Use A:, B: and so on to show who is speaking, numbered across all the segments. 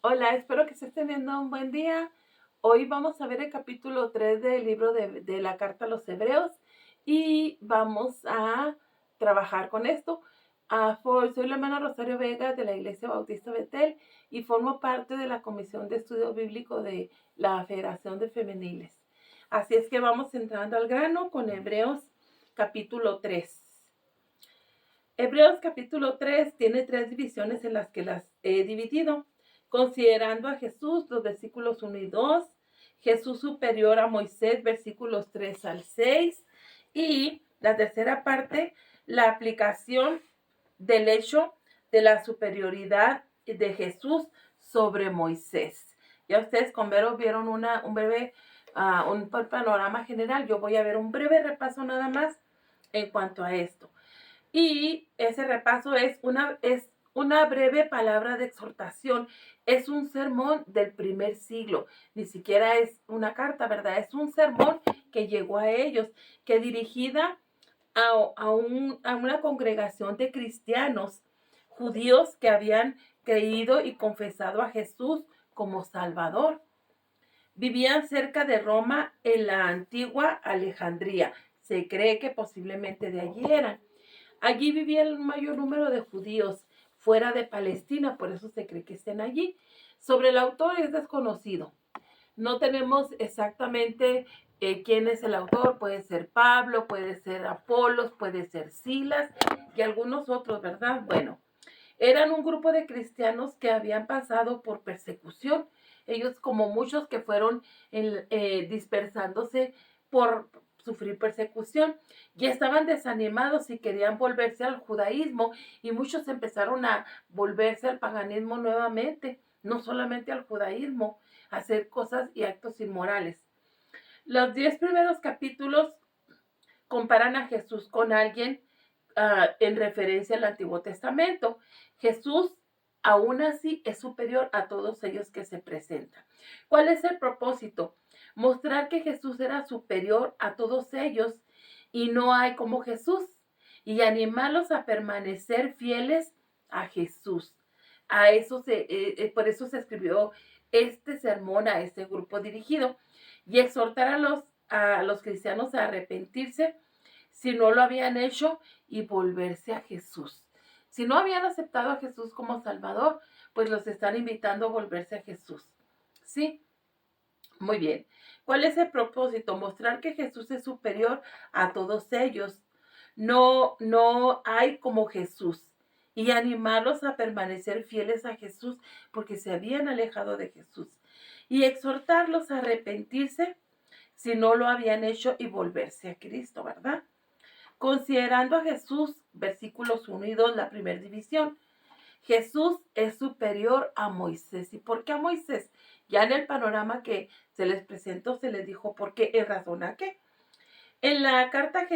A: Hola, espero que estés teniendo un buen día. Hoy vamos a ver el capítulo 3 del libro de la carta a los Hebreos y vamos a trabajar con esto. Soy la hermana Rosario Vega de la Iglesia Bautista Betel y formo parte de la Comisión de Estudio Bíblico de la Federación de Femeniles. Así es que vamos entrando al grano con Hebreos capítulo 3. Hebreos capítulo 3 tiene tres divisiones en las que las he dividido. Considerando a Jesús, los versículos 1 y 2, Jesús superior a Moisés, versículos 3 al 6, y la tercera parte, la aplicación del hecho de la superioridad de Jesús sobre Moisés. Ya ustedes con Vero vieron un panorama general. Yo voy a ver un breve repaso nada más en cuanto a esto. Y ese repaso es una breve palabra de exhortación. Es un sermón del primer siglo. Ni siquiera es una carta, ¿verdad? Es un sermón que llegó a ellos, que dirigida a una congregación de cristianos judíos que habían creído y confesado a Jesús como Salvador. Vivían cerca de Roma en la antigua Alejandría. Se cree que posiblemente de allí eran. Allí vivía el mayor número de judíos fuera de Palestina, por eso se cree que estén allí. Sobre el autor es desconocido. No tenemos exactamente quién es el autor. Puede ser Pablo, puede ser Apolos, puede ser Silas y algunos otros, ¿verdad? Bueno, eran un grupo de cristianos que habían pasado por persecución. Ellos, como muchos que fueron dispersándose por sufrir persecución, ya estaban desanimados y querían volverse al judaísmo, y muchos empezaron a volverse al paganismo nuevamente, no solamente al judaísmo, a hacer cosas y actos inmorales. Los 10 primeros capítulos comparan a Jesús con alguien en referencia al Antiguo Testamento. Jesús aún así es superior a todos ellos que se presentan. ¿Cuál es el propósito? Mostrar que Jesús era superior a todos ellos y no hay como Jesús, y animarlos a permanecer fieles a Jesús. Por eso se escribió este sermón a este grupo dirigido, y exhortar a los cristianos a arrepentirse si no lo habían hecho y volverse a Jesús. Si no habían aceptado a Jesús como Salvador, pues los están invitando a volverse a Jesús. ¿Sí? Muy bien. ¿Cuál es el propósito? Mostrar que Jesús es superior a todos ellos. No hay como Jesús. Y animarlos a permanecer fieles a Jesús porque se habían alejado de Jesús. Y exhortarlos a arrepentirse si no lo habían hecho y volverse a Cristo, ¿verdad? Considerando a Jesús, versículos 1 y 2, la primera división. Jesús es superior a Moisés. ¿Y por qué a Moisés? Ya en el panorama que se les presentó, se les dijo por qué, en razón a qué. En la carta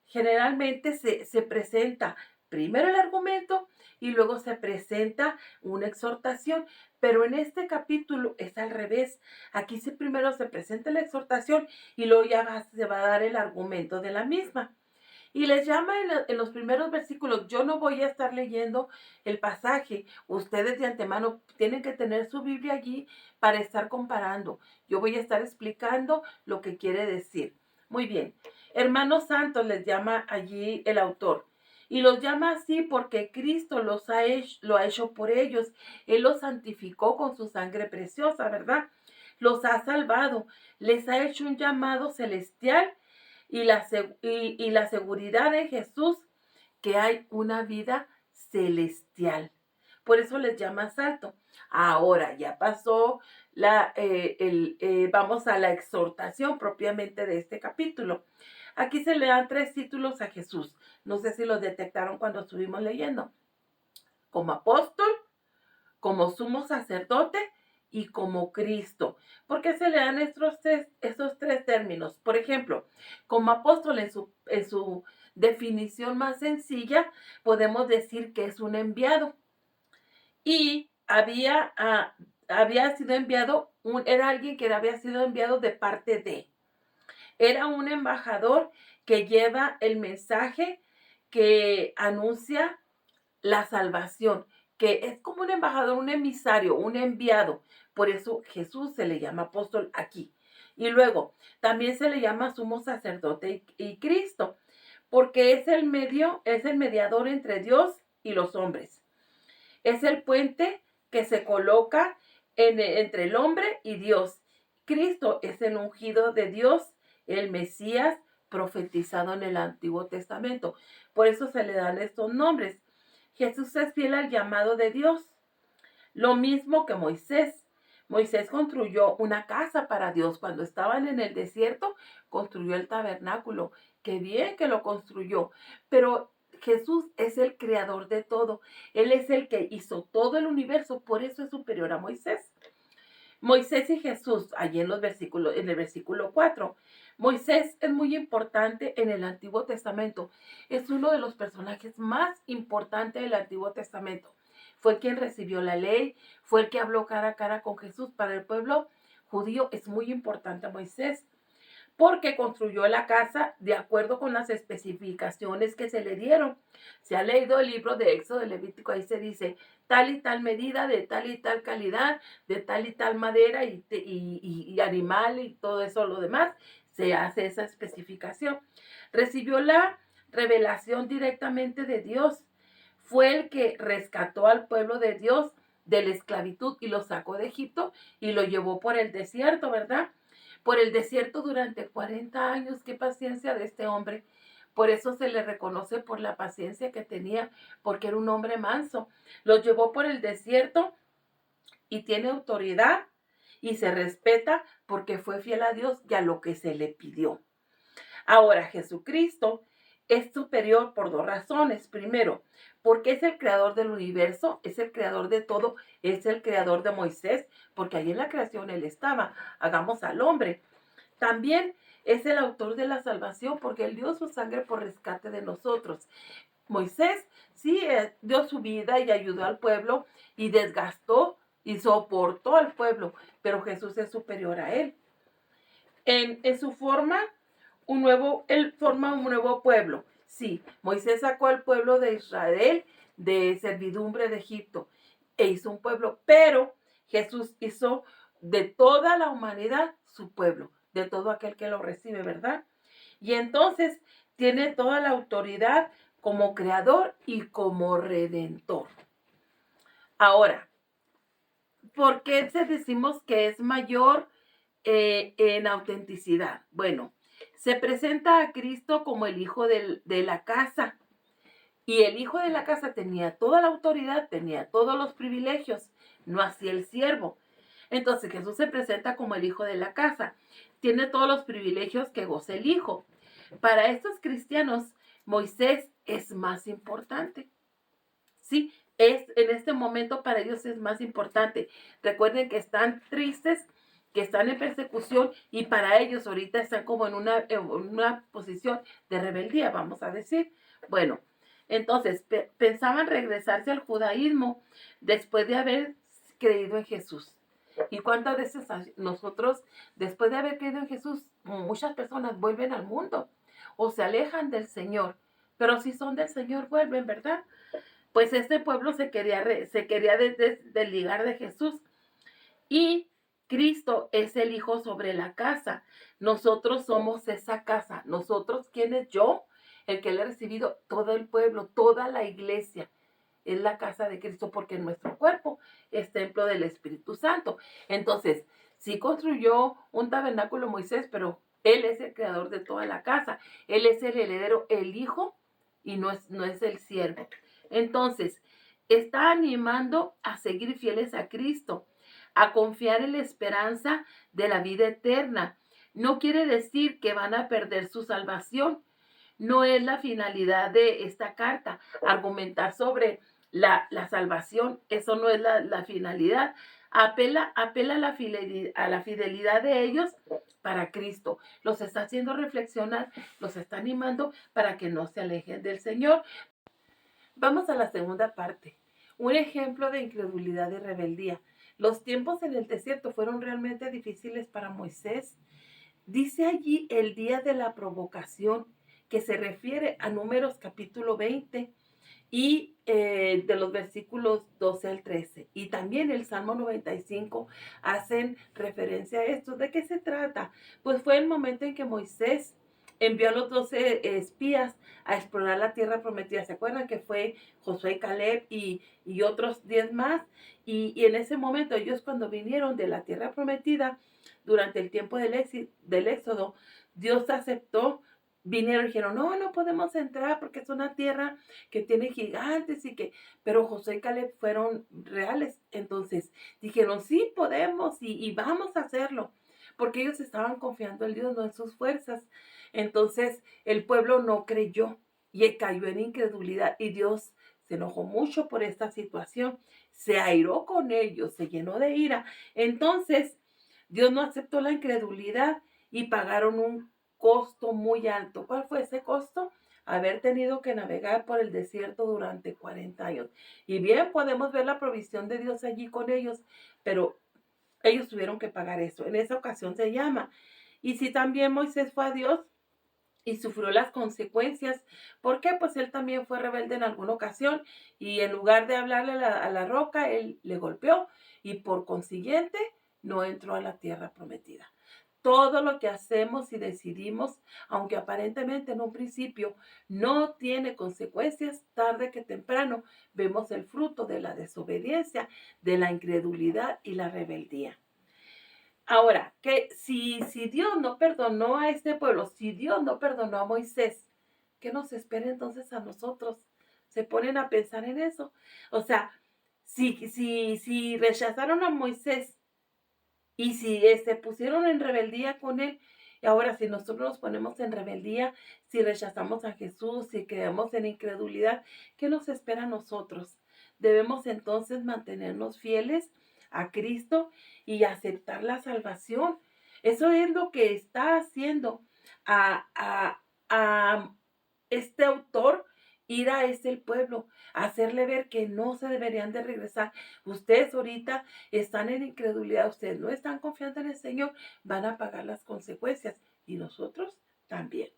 A: generalmente se presenta primero el argumento y luego se presenta una exhortación, pero en este capítulo es al revés. Aquí primero se presenta la exhortación y luego se va a dar el argumento de la misma. Y les llama en los primeros versículos. Yo no voy a estar leyendo el pasaje. Ustedes de antemano tienen que tener su Biblia allí para estar comparando. Yo voy a estar explicando lo que quiere decir. Muy bien. Hermanos santos les llama allí el autor. Y los llama así porque Cristo lo ha hecho por ellos. Él los santificó con su sangre preciosa, ¿verdad? Los ha salvado. Les ha hecho un llamado celestial y la seguridad de Jesús, que hay una vida celestial. Por eso les llama salto. Ahora ya pasó vamos a la exhortación propiamente de este capítulo. Aquí se le dan 3 títulos a Jesús. No sé si los detectaron cuando estuvimos leyendo. Como apóstol, como sumo sacerdote y como Cristo. ¿Por qué se le dan estos tres términos? Por ejemplo, como apóstol en su definición más sencilla, podemos decir que es un enviado. Y había sido enviado, era alguien que había sido enviado de parte de. Era un embajador que lleva el mensaje que anuncia la salvación, que es como un embajador, un emisario, un enviado. Por eso Jesús se le llama apóstol aquí. Y luego, también se le llama sumo sacerdote y Cristo, porque es el mediador entre Dios y los hombres. Es el puente que se coloca entre el hombre y Dios. Cristo es el ungido de Dios, el Mesías profetizado en el Antiguo Testamento. Por eso se le dan estos nombres. Jesús es fiel al llamado de Dios. Lo mismo que Moisés. Moisés construyó una casa para Dios. Cuando estaban en el desierto, construyó el tabernáculo. Qué bien que lo construyó. Pero Jesús es el creador de todo. Él es el que hizo todo el universo. Por eso es superior a Moisés. Moisés y Jesús, allí en el versículo 4. Moisés es muy importante en el Antiguo Testamento. Es uno de los personajes más importantes del Antiguo Testamento. Fue quien recibió la ley, fue el que habló cara a cara con Jesús. Para el pueblo judío es muy importante Moisés, porque construyó la casa de acuerdo con las especificaciones que se le dieron. Se ha leído el libro de Éxodo, de Levítico, ahí se dice tal y tal medida, de tal y tal calidad, de tal y tal madera y animal y todo eso, lo demás, se hace esa especificación. Recibió la revelación directamente de Dios. Fue el que rescató al pueblo de Dios de la esclavitud y lo sacó de Egipto y lo llevó por el desierto, ¿verdad? Por el desierto durante 40 años. Qué paciencia de este hombre. Por eso se le reconoce por la paciencia que tenía, porque era un hombre manso. Lo llevó por el desierto y tiene autoridad y se respeta porque fue fiel a Dios y a lo que se le pidió. Ahora, Jesucristo es superior por dos razones. Primero, porque es el creador del universo, es el creador de todo, es el creador de Moisés, porque ahí en la creación él estaba. Hagamos al hombre. También es el autor de la salvación, porque él dio su sangre por rescate de nosotros. Moisés sí dio su vida y ayudó al pueblo y desgastó y soportó al pueblo, pero Jesús es superior a él. En su forma, él forma un nuevo pueblo. Sí, Moisés sacó al pueblo de Israel de servidumbre de Egipto e hizo un pueblo, pero Jesús hizo de toda la humanidad su pueblo, de todo aquel que lo recibe, ¿verdad? Y entonces tiene toda la autoridad como creador y como redentor. Ahora, ¿por qué decimos que es mayor en autenticidad? Bueno, se presenta a Cristo como el hijo de la casa. Y el hijo de la casa tenía toda la autoridad, tenía todos los privilegios, no así el siervo. Entonces Jesús se presenta como el hijo de la casa. Tiene todos los privilegios que goza el hijo. Para estos cristianos, Moisés es más importante. Sí, en este momento para ellos es más importante. Recuerden que están tristes, que están en persecución y para ellos ahorita están como en una posición de rebeldía, vamos a decir. Bueno, entonces pensaban regresarse al judaísmo después de haber creído en Jesús. ¿Y cuántas veces nosotros, después de haber creído en Jesús, muchas personas vuelven al mundo o se alejan del Señor? Pero si son del Señor, vuelven, ¿verdad? Pues este pueblo se quería desligar de Jesús. Y Cristo es el Hijo sobre la casa. Nosotros somos esa casa. Nosotros, ¿quién es yo? El que le ha recibido todo el pueblo, toda la iglesia. Es la casa de Cristo porque nuestro cuerpo es templo del Espíritu Santo. Entonces, sí construyó un tabernáculo Moisés, pero Él es el creador de toda la casa. Él es el heredero, el Hijo, y no es el siervo. Entonces, está animando a seguir fieles a Cristo, a confiar en la esperanza de la vida eterna. No quiere decir que van a perder su salvación. No es la finalidad de esta carta, argumentar sobre la salvación. Eso no es la finalidad. Apela a la fidelidad de ellos para Cristo. Los está haciendo reflexionar, los está animando para que no se alejen del Señor. Vamos a la segunda parte. Un ejemplo de incredulidad y rebeldía. Los tiempos en el desierto fueron realmente difíciles para Moisés. Dice allí el día de la provocación, que se refiere a Números capítulo 20, y de los versículos 12 al 13 y también el Salmo 95 hacen referencia a esto. ¿De qué se trata? Pues fue el momento en que Moisés envió a los 12 espías a explorar la tierra prometida. ¿Se acuerdan que fue Josué y Caleb y otros 10 más? Y en ese momento ellos cuando vinieron de la tierra prometida, durante el tiempo del éxodo, Dios aceptó. Vinieron y dijeron, no, no podemos entrar porque es una tierra que tiene gigantes pero Josué y Caleb fueron reales. Entonces dijeron, sí podemos y vamos a hacerlo, porque ellos estaban confiando en Dios, no en sus fuerzas. Entonces el pueblo no creyó y cayó en incredulidad y Dios se enojó mucho por esta situación, se airó con ellos, se llenó de ira. Entonces Dios no aceptó la incredulidad y pagaron un costo muy alto. ¿Cuál fue ese costo? Haber tenido que navegar por el desierto durante 40 años. Y bien podemos ver la provisión de Dios allí con ellos, pero ellos tuvieron que pagar eso. En esa ocasión se llama. Y si también Moisés fue a Dios y sufrió las consecuencias, ¿por qué? Pues él también fue rebelde en alguna ocasión y en lugar de hablarle a la roca, él le golpeó y por consiguiente no entró a la tierra prometida. Todo lo que hacemos y decidimos, aunque aparentemente en un principio no tiene consecuencias, tarde que temprano vemos el fruto de la desobediencia, de la incredulidad y la rebeldía. Ahora, que si Dios no perdonó a este pueblo, si Dios no perdonó a Moisés, ¿qué nos espera entonces a nosotros? ¿Se ponen a pensar en eso? O sea, si rechazaron a Moisés y si se pusieron en rebeldía con él, y ahora si nosotros nos ponemos en rebeldía, si rechazamos a Jesús, si quedamos en incredulidad, ¿qué nos espera a nosotros? Debemos entonces mantenernos fieles a Cristo y aceptar la salvación. Eso es lo que está haciendo a este autor, ir a este pueblo, hacerle ver que no se deberían de regresar. Ustedes ahorita están en incredulidad, ustedes no están confiando en el Señor, van a pagar las consecuencias y nosotros también.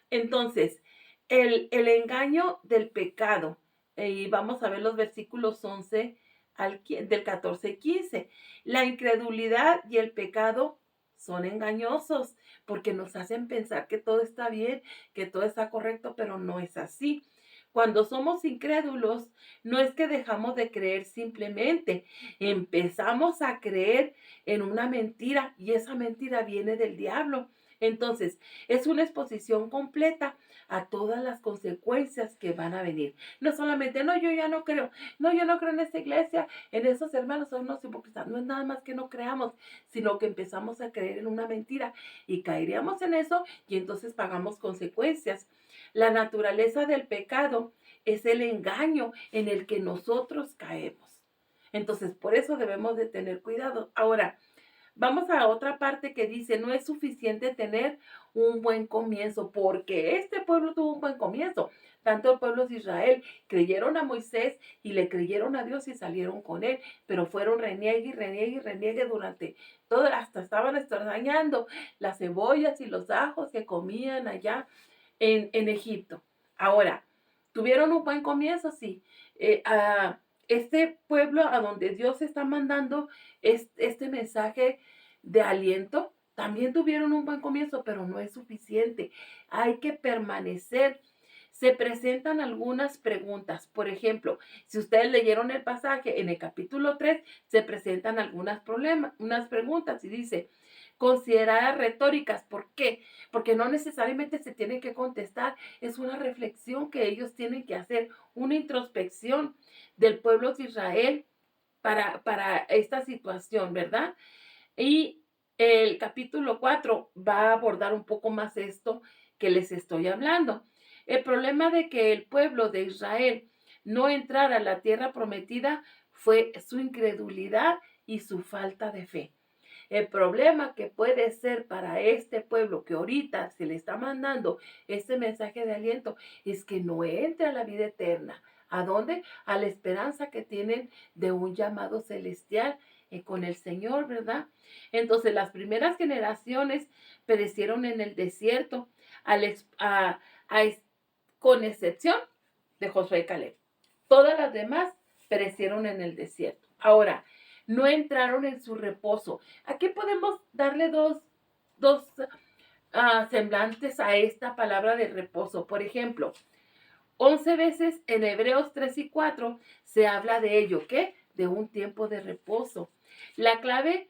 A: Entonces, el engaño del pecado, y vamos a ver los versículos 11 del 14 y 15. La incredulidad y el pecado son engañosos porque nos hacen pensar que todo está bien, que todo está correcto, pero no es así. Cuando somos incrédulos, no es que dejamos de creer simplemente, empezamos a creer en una mentira y esa mentira viene del diablo. Entonces, es una exposición completa a todas las consecuencias que van a venir. No solamente, no, yo ya no creo, no, yo no creo en esta iglesia, en esos hermanos son unos hipócritas. No es nada más que no creamos, sino que empezamos a creer en una mentira y caeríamos en eso y entonces pagamos consecuencias. La naturaleza del pecado es el engaño en el que nosotros caemos. Entonces, por eso debemos de tener cuidado. Ahora, vamos a otra parte que dice, no es suficiente tener un buen comienzo, porque este pueblo tuvo un buen comienzo. Tanto el pueblo de Israel creyeron a Moisés y le creyeron a Dios y salieron con él, pero fueron reniegue y reniegue y reniegue durante todo, hasta estaban extrañando las cebollas y los ajos que comían allá en Egipto. Ahora, ¿tuvieron un buen comienzo? Sí. Este pueblo a donde Dios está mandando este mensaje de aliento, también tuvieron un buen comienzo, pero no es suficiente. Hay que permanecer. Se presentan algunas preguntas. Por ejemplo, si ustedes leyeron el pasaje en el capítulo 3, se presentan unas preguntas y dice, consideradas retóricas. ¿Por qué? Porque no necesariamente se tienen que contestar. Es una reflexión que ellos tienen que hacer, una introspección del pueblo de Israel para esta situación, ¿verdad? Y el capítulo 4 va a abordar un poco más esto que les estoy hablando. El problema de que el pueblo de Israel no entrara a la tierra prometida fue su incredulidad y su falta de fe. El problema que puede ser para este pueblo que ahorita se le está mandando este mensaje de aliento es que no entre a la vida eterna. ¿A dónde? A la esperanza que tienen de un llamado celestial con el Señor, ¿verdad? Entonces las primeras generaciones perecieron en el desierto, con excepción de Josué y Caleb. Todas las demás perecieron en el desierto. Ahora, no entraron en su reposo. Aquí podemos darle dos semblantes a esta palabra de reposo. Por ejemplo, 11 veces en Hebreos 3 y 4 se habla de ello, ¿qué? De un tiempo de reposo. La clave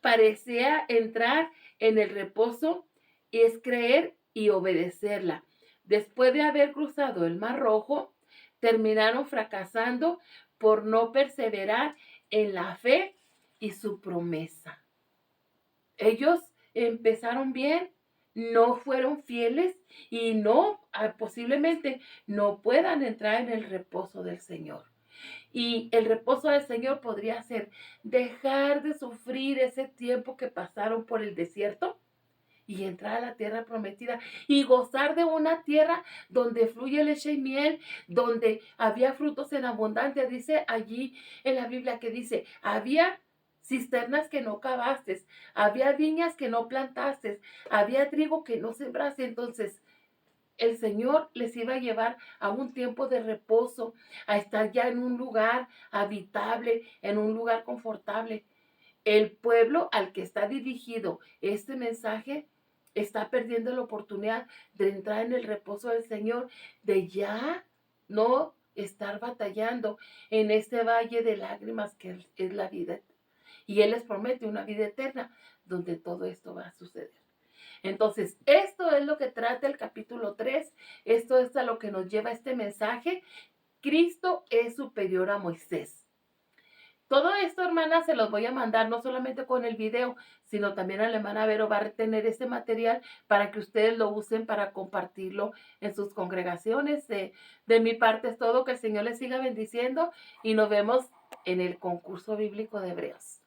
A: parecía entrar en el reposo y es creer y obedecerla. Después de haber cruzado el Mar Rojo, terminaron fracasando por no perseverar en la fe y su promesa. Ellos empezaron bien, no fueron fieles y posiblemente no puedan entrar en el reposo del Señor. Y el reposo del Señor podría ser dejar de sufrir ese tiempo que pasaron por el desierto y entrar a la tierra prometida y gozar de una tierra donde fluye leche y miel, donde había frutos en abundancia. Dice allí en la Biblia que dice, había cisternas que no cavaste, había viñas que no plantaste, había trigo que no sembraste. Entonces, el Señor les iba a llevar a un tiempo de reposo, a estar ya en un lugar habitable, en un lugar confortable. El pueblo al que está dirigido este mensaje está perdiendo la oportunidad de entrar en el reposo del Señor, de ya no estar batallando en este valle de lágrimas que es la vida. Y Él les promete una vida eterna donde todo esto va a suceder. Entonces, esto es lo que trata el capítulo 3. Esto es a lo que nos lleva este mensaje. Cristo es superior a Moisés. Todo esto, hermanas, se los voy a mandar no solamente con el video, sino también a la hermana Vero va a tener este material para que ustedes lo usen para compartirlo en sus congregaciones. De mi parte es todo. Que el Señor les siga bendiciendo y nos vemos en el concurso bíblico de Hebreos.